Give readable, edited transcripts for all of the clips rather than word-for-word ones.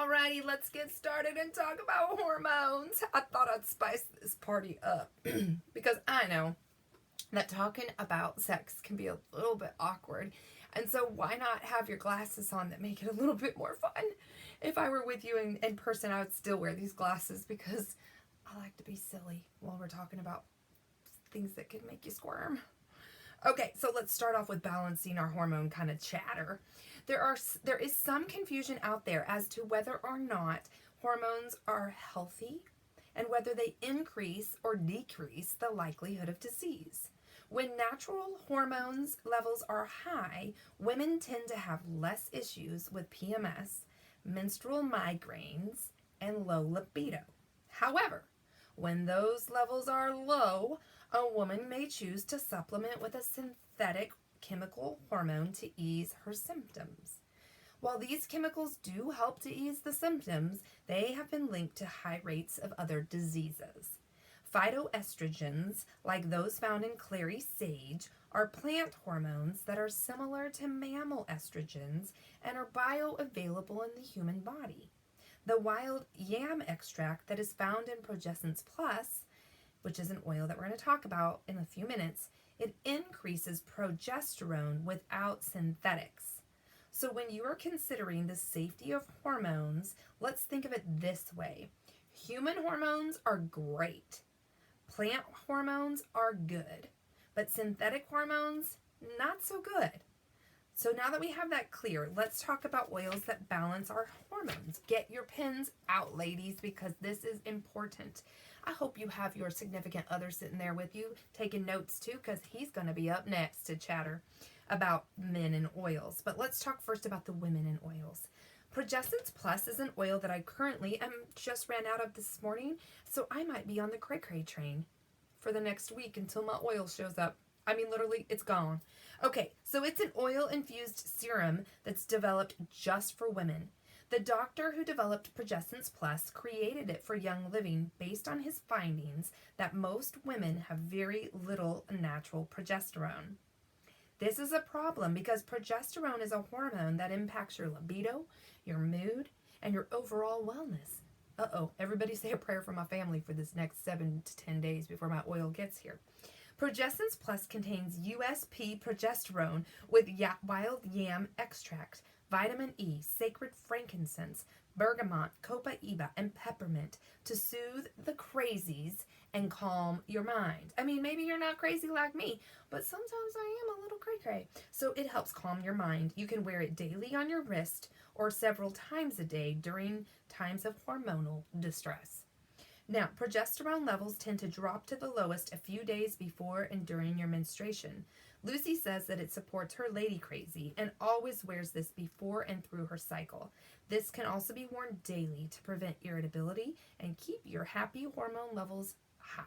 Alrighty, let's get started and talk about hormones. I thought I'd spice this party up because I know that talking about sex can be a little bit awkward. And so, why not have your glasses on that make it a little bit more fun? If I were with you in person, I would still wear these glasses because I like to be silly while we're talking about things that could make you squirm. Okay, so let's start off with balancing our hormone kind of chatter. There is some confusion out there as to whether or not hormones are healthy and whether they increase or decrease the likelihood of disease. When natural hormones levels are high, women tend to have less issues with PMS, menstrual migraines, and low libido. However, when those levels are low, a woman may choose to supplement with a synthetic chemical hormone to ease her symptoms. While these chemicals do help to ease the symptoms, they have been linked to high rates of other diseases. Phytoestrogens, like those found in clary sage, are plant hormones that are similar to mammal estrogens and are bioavailable in the human body. The wild yam extract that is found in Progessence Plus, which is an oil that we're going to talk about in a few minutes, it increases progesterone without synthetics. So when you are considering the safety of hormones, let's think of it this way. Human hormones are great. Plant hormones are good. But synthetic hormones, not so good. So now that we have that clear, let's talk about oils that balance our hormones. Get your pens out, ladies, because this is important. I hope you have your significant other sitting there with you taking notes too, because he's going to be up next to chatter about men and oils. But let's talk first about the women in oils. Progessence Plus is an oil that I currently just ran out of this morning, so I might be on the cray-cray train for the next week until my oil shows up. I mean, literally, it's gone. Okay, so it's an oil-infused serum that's developed just for women. The doctor who developed Progessence Plus created it for Young Living based on his findings that most women have very little natural progesterone. This is a problem because progesterone is a hormone that impacts your libido, your mood, and your overall wellness. Everybody say a prayer for my family for this next 7 to 10 days before my oil gets here. Progessence Plus contains USP progesterone with wild yam extract, vitamin E, sacred frankincense, bergamot, copaiba, and peppermint to soothe the crazies and calm your mind. I mean, maybe you're not crazy like me, but sometimes I am a little cray-cray. So it helps calm your mind. You can wear it daily on your wrist or several times a day during times of hormonal distress. Now, progesterone levels tend to drop to the lowest a few days before and during your menstruation. Lucy says that it supports her lady crazy and always wears this before and through her cycle. This can also be worn daily to prevent irritability and keep your happy hormone levels high.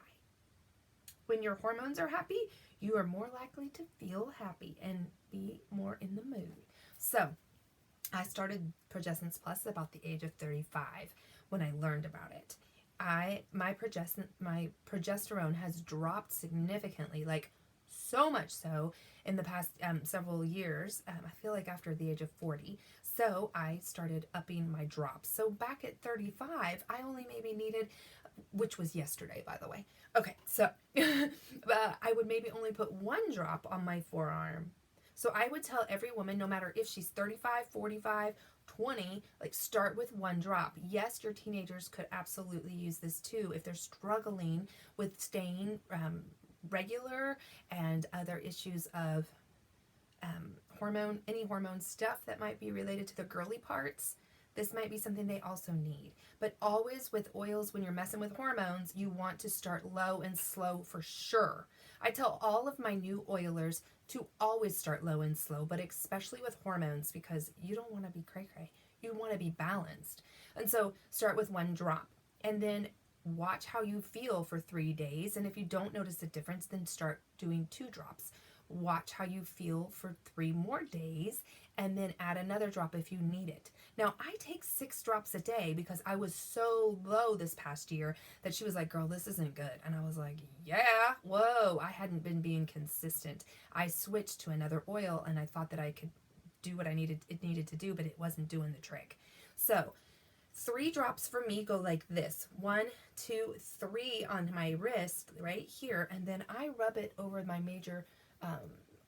When your hormones are happy, you are more likely to feel happy and be more in the mood. So, I started Progessence Plus about the age of 35 when I learned about it. My progesterone has dropped significantly, like so much so in the past several years. I feel like after the age of 40. So I started upping my drops. So back at 35, I only maybe needed, which was yesterday, by the way. Okay, so I would maybe only put one drop on my forearm. So I would tell every woman, no matter if she's 35, 45, 20, like start with one drop. Yes, your teenagers could absolutely use this too if they're struggling with staying regular and other issues of any hormone stuff that might be related to the girly parts. This might be something they also need. But always with oils, when you're messing with hormones, you want to start low and slow for sure. I tell all of my new oilers to always start low and slow, but especially with hormones because you don't want to be cray-cray. You want to be balanced. And so start with one drop and then watch how you feel for 3 days. And if you don't notice a difference, then start doing 2 drops. Watch how you feel for 3 more days and then add another drop if you need it. Now, I take 6 drops a day because I was so low this past year that she was like, girl, this isn't good. And I was like, yeah, whoa, I hadn't been being consistent. I switched to another oil and I thought that I could do what it needed to do, but it wasn't doing the trick. So 3 drops for me go like this. 1, 2, 3 on my wrist right here, and then I rub it over my major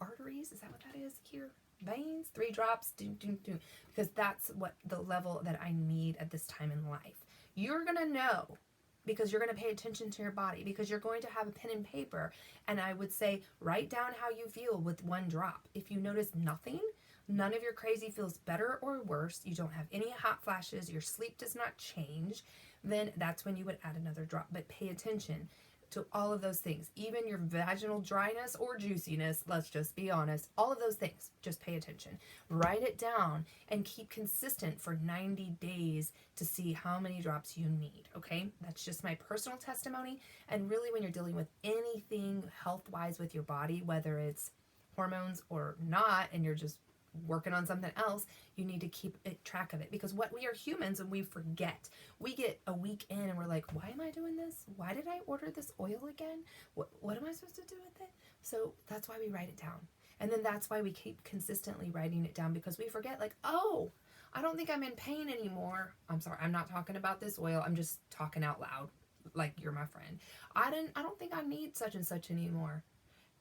arteries. Is that what that is here? Veins. 3 drops, because that's what the level that I need at this time in life. You're gonna know because you're going to pay attention to your body, because you're going to have a pen and paper, and I would say write down how you feel with 1 drop. If you notice nothing, none of your crazy feels better or worse, you don't have any hot flashes, your sleep does not change, then that's when you would add another drop. But pay attention to all of those things, even your vaginal dryness or juiciness, let's just be honest, all of those things, just pay attention. Write it down and keep consistent for 90 days to see how many drops you need, okay? That's just my personal testimony, and really when you're dealing with anything health-wise with your body, whether it's hormones or not, and you're just working on something else, you need to keep track of it, because what we are humans and we forget. We get a week in and we're like, why am I doing this? Why did I order this oil again? What am I supposed to do with it? So that's why we write it down. And then that's why we keep consistently writing it down, because we forget, like, oh, I don't think I'm in pain anymore. I'm sorry, I'm not talking about this oil. I'm just talking out loud like you're my friend. I don't think I need such and such anymore.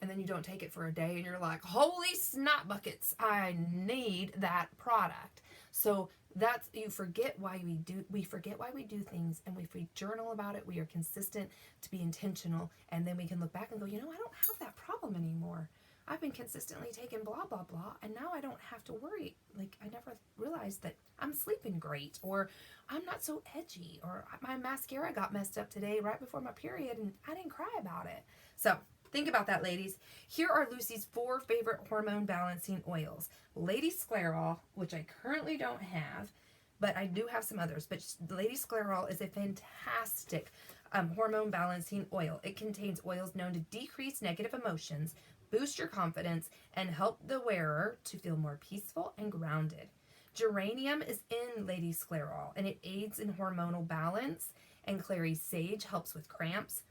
And then you don't take it for a day and you're like, holy snot buckets, I need that product. So that's, you forget why we forget why we do things, and if we journal about it, we are consistent to be intentional, and then we can look back and go, you know, I don't have that problem anymore. I've been consistently taking blah, blah, blah, and now I don't have to worry. Like, I never realized that I'm sleeping great, or I'm not so edgy, or my mascara got messed up today right before my period, and I didn't cry about it. So think about that, ladies. Here are Lucy's 4 favorite hormone balancing oils. Lady Sclerol, which I currently don't have, but I do have some others. But Lady Sclerol is a fantastic hormone balancing oil. It contains oils known to decrease negative emotions, boost your confidence, and help the wearer to feel more peaceful and grounded. Geranium is in Lady Sclerol, and it aids in hormonal balance, and Clary Sage helps with cramps,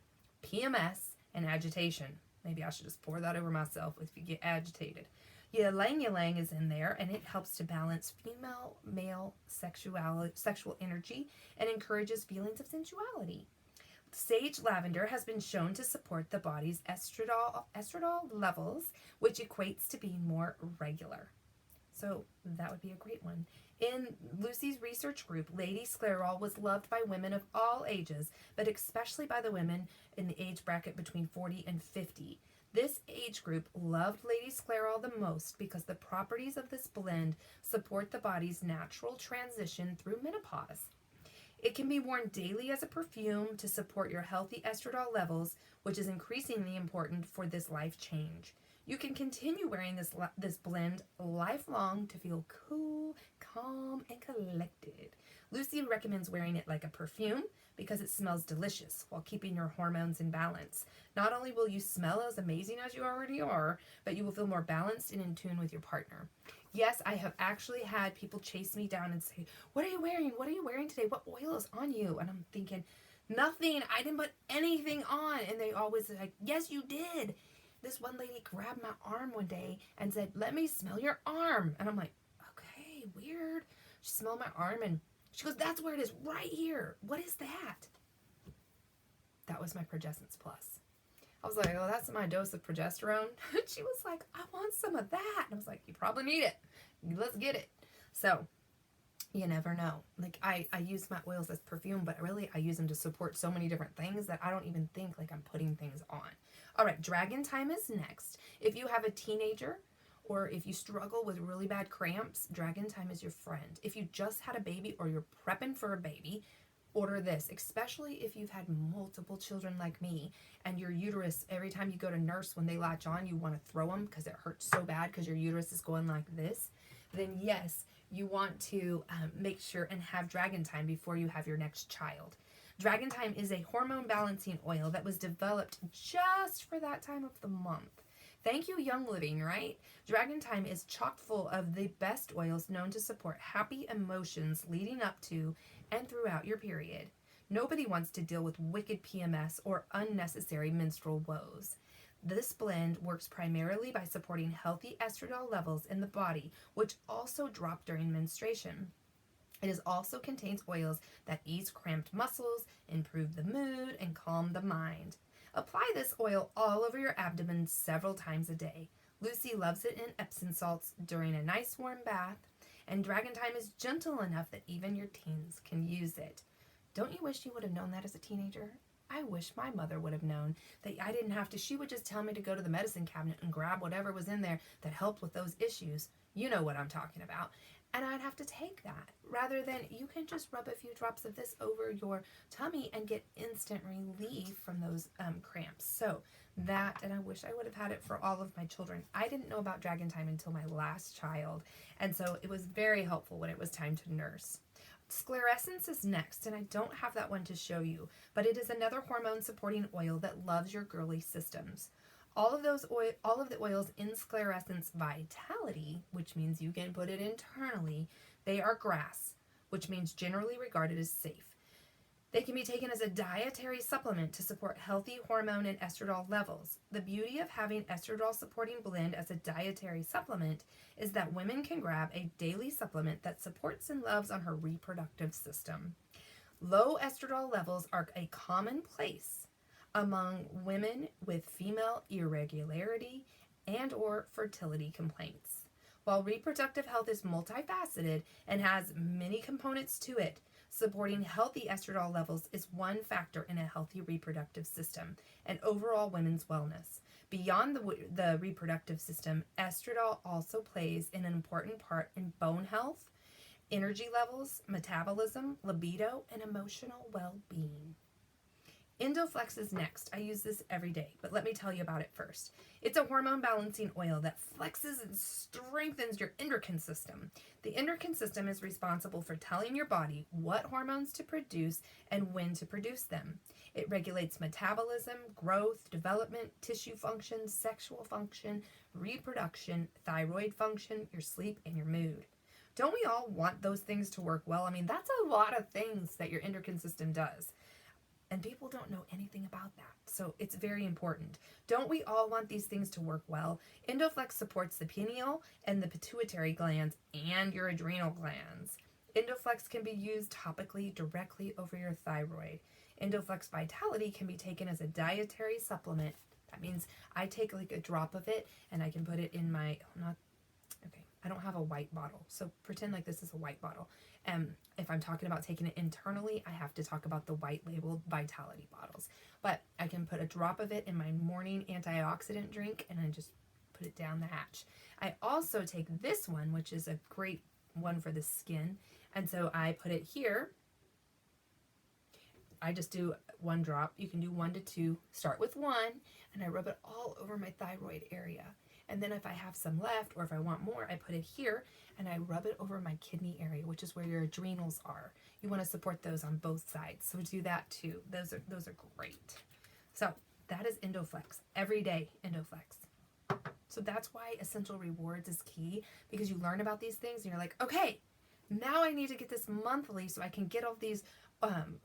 PMS, and agitation. Maybe I should just pour that over myself if you get agitated. Ylang Ylang is in there, and it helps to balance female-male sexual energy and encourages feelings of sensuality. Sage lavender has been shown to support the body's estradiol levels, which equates to being more regular. So that would be a great one. In Lucy's research group, Lady Sclerol was loved by women of all ages, but especially by the women in the age bracket between 40 and 50. This age group loved Lady Sclerol the most because the properties of this blend support the body's natural transition through menopause. It can be worn daily as a perfume to support your healthy estradiol levels, which is increasingly important for this life change. You can continue wearing this blend lifelong to feel cool, calm, and collected. Lucy recommends wearing it like a perfume because it smells delicious while keeping your hormones in balance. Not only will you smell as amazing as you already are, but you will feel more balanced and in tune with your partner. Yes, I have actually had people chase me down and say, what are you wearing? What are you wearing today? What oil is on you? And I'm thinking, nothing. I didn't put anything on. And they always say, yes, you did. This one lady grabbed my arm one day and said, let me smell your arm. And I'm like, okay, weird. She smelled my arm and she goes, that's where it is, right here. What is that? That was my Progessence Plus. I was like, oh, that's my dose of progesterone. She was like, I want some of that. And I was like, you probably need it. Let's get it. So you never know. Like I use my oils as perfume, but really I use them to support so many different things that I don't even think like I'm putting things on. All right, Dragon Time is next. If you have a teenager or if you struggle with really bad cramps, Dragon Time is your friend. If you just had a baby or you're prepping for a baby, order this, especially if you've had multiple children like me and your uterus, every time you go to nurse, when they latch on, you want to throw them because it hurts so bad because your uterus is going like this, then yes, you want to make sure and have Dragon Time before you have your next child. Dragon Time is a hormone balancing oil that was developed just for that time of the month. Thank you, Young Living, right? Dragon Time is chock full of the best oils known to support happy emotions leading up to and throughout your period. Nobody wants to deal with wicked PMS or unnecessary menstrual woes. This blend works primarily by supporting healthy estradiol levels in the body, which also drop during menstruation. It also contains oils that ease cramped muscles, improve the mood, and calm the mind. Apply this oil all over your abdomen several times a day. Lucy loves it in Epsom salts during a nice warm bath, and Dragon Time is gentle enough that even your teens can use it. Don't you wish you would have known that as a teenager? I wish my mother would have known that I didn't have to. She would just tell me to go to the medicine cabinet and grab whatever was in there that helped with those issues. You know what I'm talking about. And I'd have to take that rather than you can just rub a few drops of this over your tummy and get instant relief from those cramps. So that, and I wish I would have had it for all of my children. I didn't know about Dragon Time until my last child, and so it was very helpful when it was time to nurse. Sclerescence is next, and I don't have that one to show you, but it is another hormone supporting oil that loves your girly systems. All of the oils in Sclerescence Vitality, which means you can put it internally, they are grass, which means generally regarded as safe. They can be taken as a dietary supplement to support healthy hormone and estradiol levels. The beauty of having estradiol supporting blend as a dietary supplement is that women can grab a daily supplement that supports and loves on her reproductive system. Low estradiol levels are a commonplace among women with female irregularity and or fertility complaints. While reproductive health is multifaceted and has many components to it, supporting healthy estradiol levels is one factor in a healthy reproductive system and overall women's wellness. Beyond the reproductive system, estradiol also plays an important part in bone health, energy levels, metabolism, libido, and emotional well-being. Endoflex is next. I use this every day, but let me tell you about it first. It's a hormone balancing oil that flexes and strengthens your endocrine system. The endocrine system is responsible for telling your body what hormones to produce and when to produce them. It regulates metabolism, growth, development, tissue function, sexual function, reproduction, thyroid function, your sleep, and your mood. Don't we all want those things to work well? I mean, that's a lot of things that your endocrine system does. And people don't know anything about that. So it's very important. Don't we all want these things to work well? Endoflex supports the pineal and the pituitary glands and your adrenal glands. Endoflex can be used topically directly over your thyroid. Endoflex Vitality can be taken as a dietary supplement. That means I take like a drop of it and I can put it in my, I don't have a white bottle. So pretend like this is a white bottle. If I'm talking about taking it internally, I have to talk about the white labeled Vitality bottles. But I can put a drop of it in my morning antioxidant drink and then just put it down the hatch. I also take this one, which is a great one for the skin. And so I put it here. I just do one drop. You can do 1 to 2. Start with 1, and I rub it all over my thyroid area. And then if I have some left or if I want more, I put it here and I rub it over my kidney area, which is where your adrenals are. You want to support those on both sides. So do that too. Those are great. So that is Endoflex. Every day Endoflex. So that's why Essential Rewards is key, because you learn about these things and you're like, okay, now I need to get this monthly so I can get all these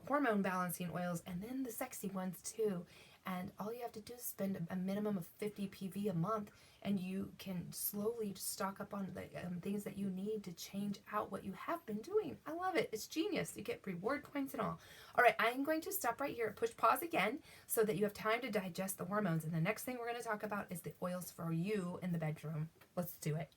hormone balancing oils and then the sexy ones too. And all you have to do is spend a minimum of 50 PV a month, and you can slowly stock up on the things that you need to change out what you have been doing. I love it. It's genius. You get reward points and all. All right, I am going to stop right here, push pause again so that you have time to digest the hormones. And the next thing we're going to talk about is the oils for you in the bedroom. Let's do it.